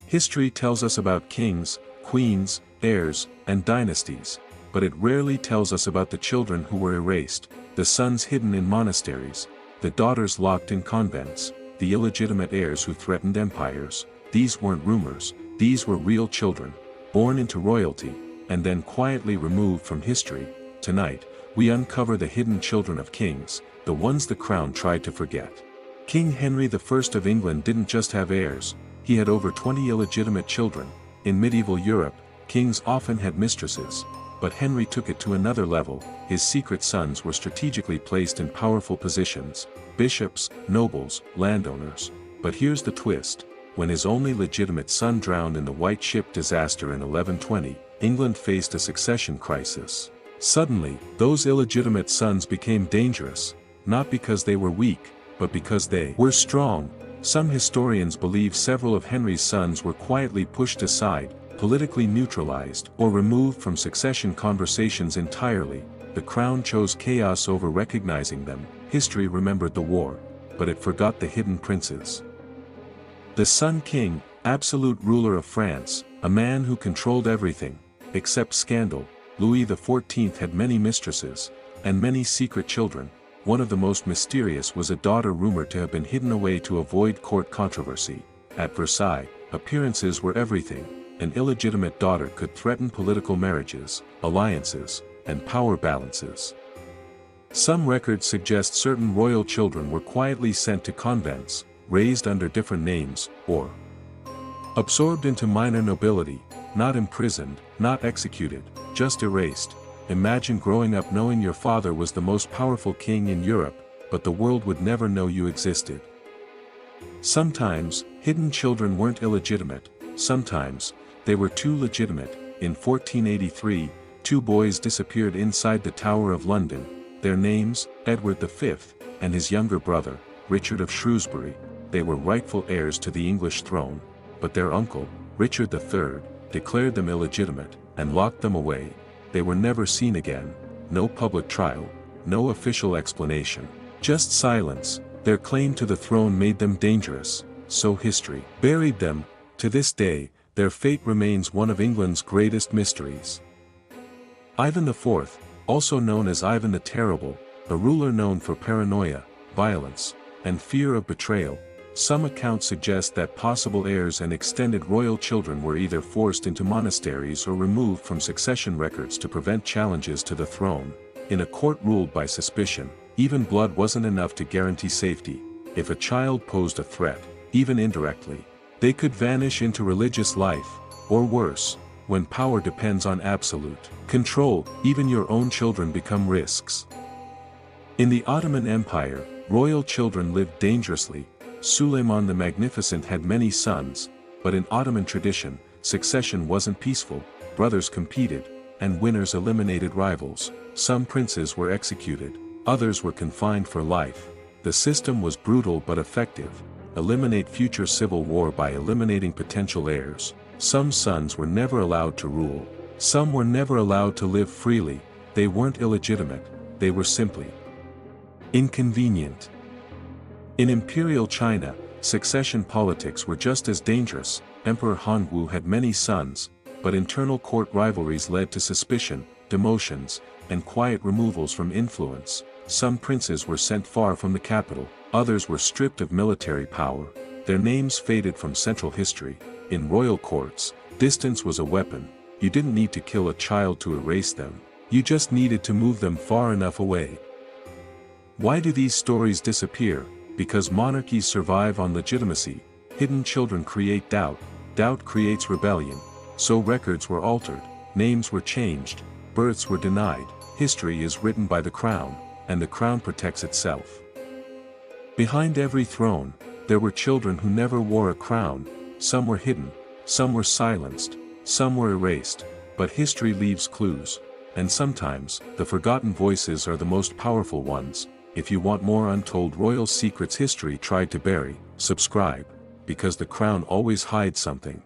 History tells us about kings, queens, heirs, and dynasties, but it rarely tells us about the children who were erased, the sons hidden in monasteries, the daughters locked in convents, the illegitimate heirs who threatened empires. These weren't rumors, these were real children, born into royalty, and then quietly removed from history. Tonight, we uncover the hidden children of kings, the ones the crown tried to forget. King Henry I of England didn't just have heirs, he had over 20 illegitimate children. In medieval Europe, kings often had mistresses, but Henry took it to another level. His secret sons were strategically placed in powerful positions, bishops, nobles, landowners. But here's the twist: when his only legitimate son drowned in the White Ship disaster in 1120, England faced a succession crisis. Suddenly, those illegitimate sons became dangerous, not because they were weak, but because they were strong. Some historians believe several of Henry's sons were quietly pushed aside, politically neutralized, or removed from succession conversations entirely. The crown chose chaos over recognizing them. History remembered the war, but it forgot the hidden princes. The Sun King, absolute ruler of France, a man who controlled everything, except scandal. Louis XIV had many mistresses, and many secret children. One of the most mysterious was a daughter rumored to have been hidden away to avoid court controversy. At Versailles, appearances were everything. An illegitimate daughter could threaten political marriages, alliances, and power balances. Some records suggest certain royal children were quietly sent to convents, raised under different names, or absorbed into minor nobility, not imprisoned, not executed, just erased. Imagine growing up knowing your father was the most powerful king in Europe, but the world would never know you existed. Sometimes, hidden children weren't illegitimate, sometimes, they were too legitimate. In 1483, 2 boys disappeared inside the Tower of London. Their names, Edward V, and his younger brother, Richard of Shrewsbury. They were rightful heirs to the English throne, but their uncle, Richard III, declared them illegitimate, and locked them away. They were never seen again, no public trial, no official explanation, just silence. Their claim to the throne made them dangerous, so history buried them. To this day, their fate remains one of England's greatest mysteries. Ivan IV, also known as Ivan the Terrible, a ruler known for paranoia, violence, and fear of betrayal. Some accounts suggest that possible heirs and extended royal children were either forced into monasteries or removed from succession records to prevent challenges to the throne. In a court ruled by suspicion, even blood wasn't enough to guarantee safety. If a child posed a threat, even indirectly, they could vanish into religious life, or worse, when power depends on absolute control, even your own children become risks. In the Ottoman Empire, royal children lived dangerously. Suleiman the Magnificent had many sons, but in Ottoman tradition, succession wasn't peaceful. Brothers competed, and winners eliminated rivals. Some princes were executed, others were confined for life. The system was brutal but effective. Eliminate future civil war by eliminating potential heirs. Some sons were never allowed to rule. Some were never allowed to live freely. They weren't illegitimate, they were simply inconvenient. In imperial China, succession politics were just as dangerous. Emperor Hongwu had many sons, but internal court rivalries led to suspicion, demotions, and quiet removals from influence. Some princes were sent far from the capital, others were stripped of military power. Their names faded from central history. In royal courts, distance was a weapon. You didn't need to kill a child to erase them. You just needed to move them far enough away. Why do these stories disappear? Because monarchies survive on legitimacy. Hidden children create doubt, doubt creates rebellion. So records were altered, names were changed, births were denied. History is written by the crown, and the crown protects itself. Behind every throne, there were children who never wore a crown. Some were hidden, some were silenced, some were erased, but history leaves clues, and sometimes, the forgotten voices are the most powerful ones. If you want more untold royal secrets history tried to bury, subscribe, because the crown always hides something.